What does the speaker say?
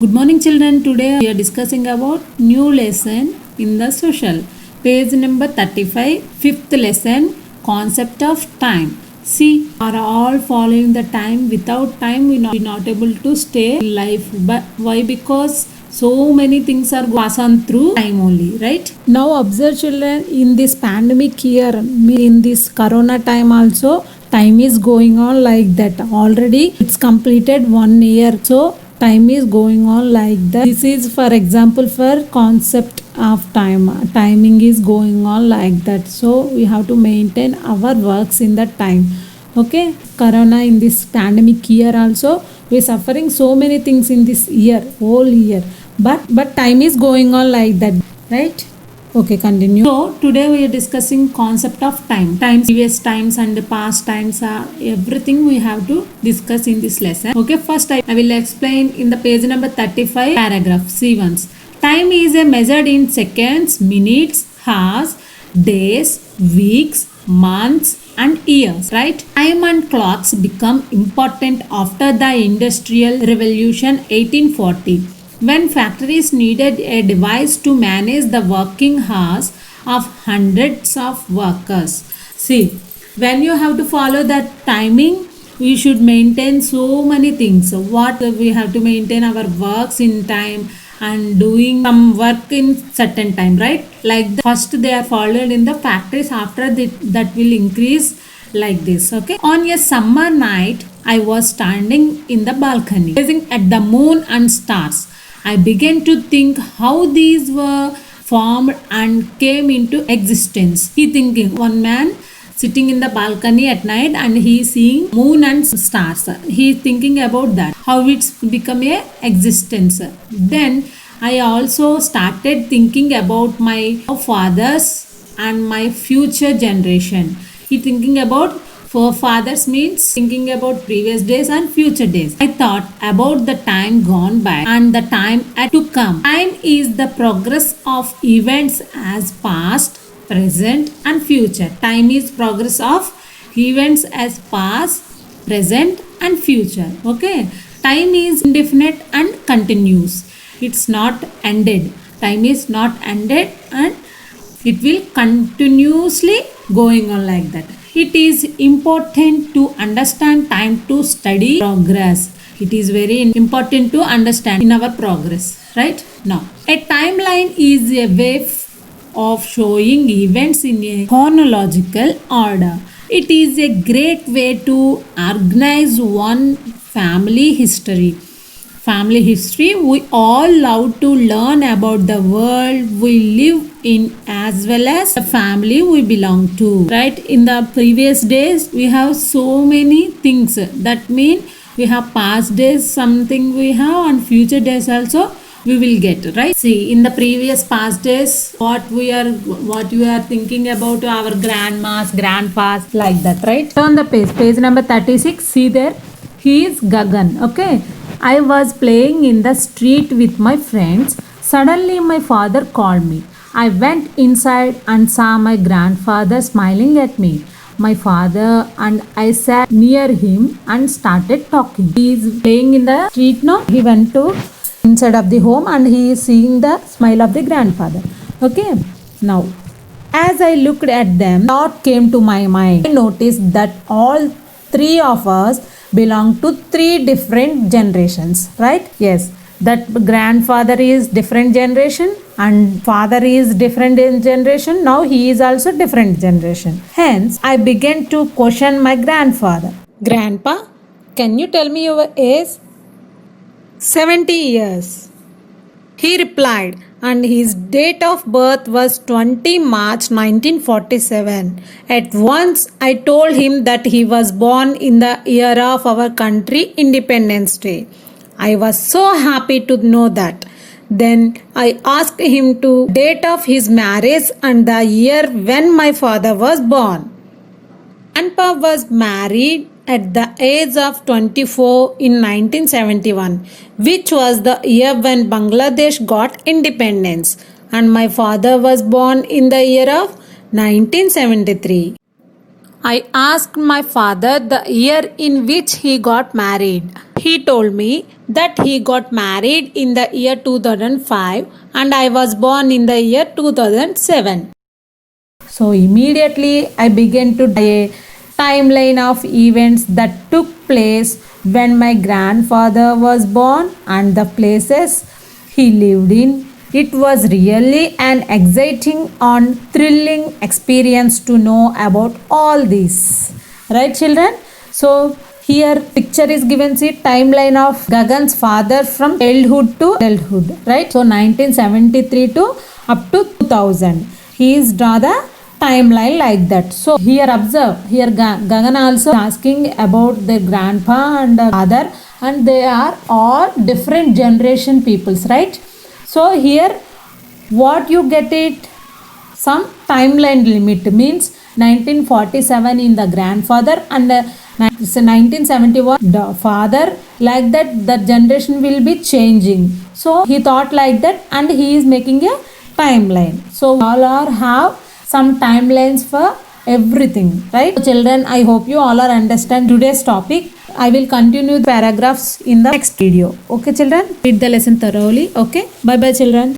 Good morning children. Today we are discussing about new lesson in the social. Page number 35, fifth lesson, concept of time. See, are all following the time. Without time we not able to stay in life. But why? Because so many things are pass on through time only, right? Now observe children, in this pandemic year, in this corona time also, time is going on like that. Already it's completed 1 year. So time is going on like that. This is for example for concept of time. Timing is going on like that, so we have to maintain our works in that time. Okay, corona in this pandemic year also we suffering so many things in this year, whole year, but time is going on like that, right? Okay, continue. So today we are discussing concept of time. Times, previous times and past times are everything we have to discuss in this lesson. Okay, first I will explain in the page number 35 paragraph. See once. Time is a measured in seconds, minutes, hours, days, weeks, months and years, right? Time and clocks become important after the industrial revolution 1840, when factories needed a device to manage the working hours of hundreds of workers. See, when you have to follow that timing, we should maintain so many things. What we have to maintain our works in time and doing some work in certain time, right? Like first they are followed in the factories, after that will increase like this. Okay, on a summer night I was standing in the balcony gazing at the moon and stars. I began to think how these were formed and came into existence. He thinking, one man sitting in the balcony at night and he seeing moon and stars. He thinking about that, how it's become a existence. Then I also started thinking about my fathers and my future generation. He thinking about forefathers means thinking about previous days and future days. I thought about the time gone by and the time yet to come. Time is the progress of events as past, present and future. Time is progress of events as past, present and future. Okay. Time is indefinite and continuous. It's not ended. Time is not ended and it will continuously going on like that. It is important to understand time to study progress. It is very important to understand in our progress, right? Now, a timeline is a way of showing events in a chronological order. It is a great way to organize one family history. We all love to learn about the world we live in as well as the family we belong to, right? In the previous days we have so many things, that mean we have past days something we have and future days also we will get, right? See, in the previous past days what you are thinking about our grandmas, grandpas, like that, right? On the page number 36, see there, he is Gagan. Okay, I was playing in the street with my friends. Suddenly my father called me. I went inside and saw my grandfather smiling at me. My father and I sat near him and started talking. He is playing in the street now. He went to inside of the home and he is seeing the smile of the grandfather. Okay, now as I looked at them, thought came to my mind. I noticed that all three of us belong to three different generations, right? Yes, that grandfather is different generation and father is different in generation. Now he is also different generation. Hence I began to question my grandfather. Grandpa, can you tell me your age? 70 years, he replied, and his date of birth was 20 March 1947. At once, I told him that he was born in the year of our country Independence Day. I was so happy to know that. Then I asked him to date of his marriage and the year when my father was born. Grandpa was married at the age of 24 in 1971, which was the year when Bangladesh got independence, and my father was born in the year of 1973. I asked my father the year in which he got married. He told me that he got married in the year 2005 and I was born in the year 2007. So immediately I began to a timeline of events that took place when my grandfather was born and the places he lived in. It was really an exciting and thrilling experience to know about all this. Right, children? So here picture is given, see timeline of Gagan's father from childhood to adulthood, right? So 1973 to up to 2000. He is draw the timeline like that. So here observe, here Gagan also asking about their grandpa and father, and they are all different generation peoples, right? So here what you get it, some timeline limit means 1947 in the grandfather and 1971 the father, like that the generation will be changing. So he thought like that and he is making a timeline. So all are have some timelines for everything, right? So children, I hope you all are understand today's topic. I will continue the paragraphs in the next video. Okay children, read the lesson thoroughly. Okay, bye bye children.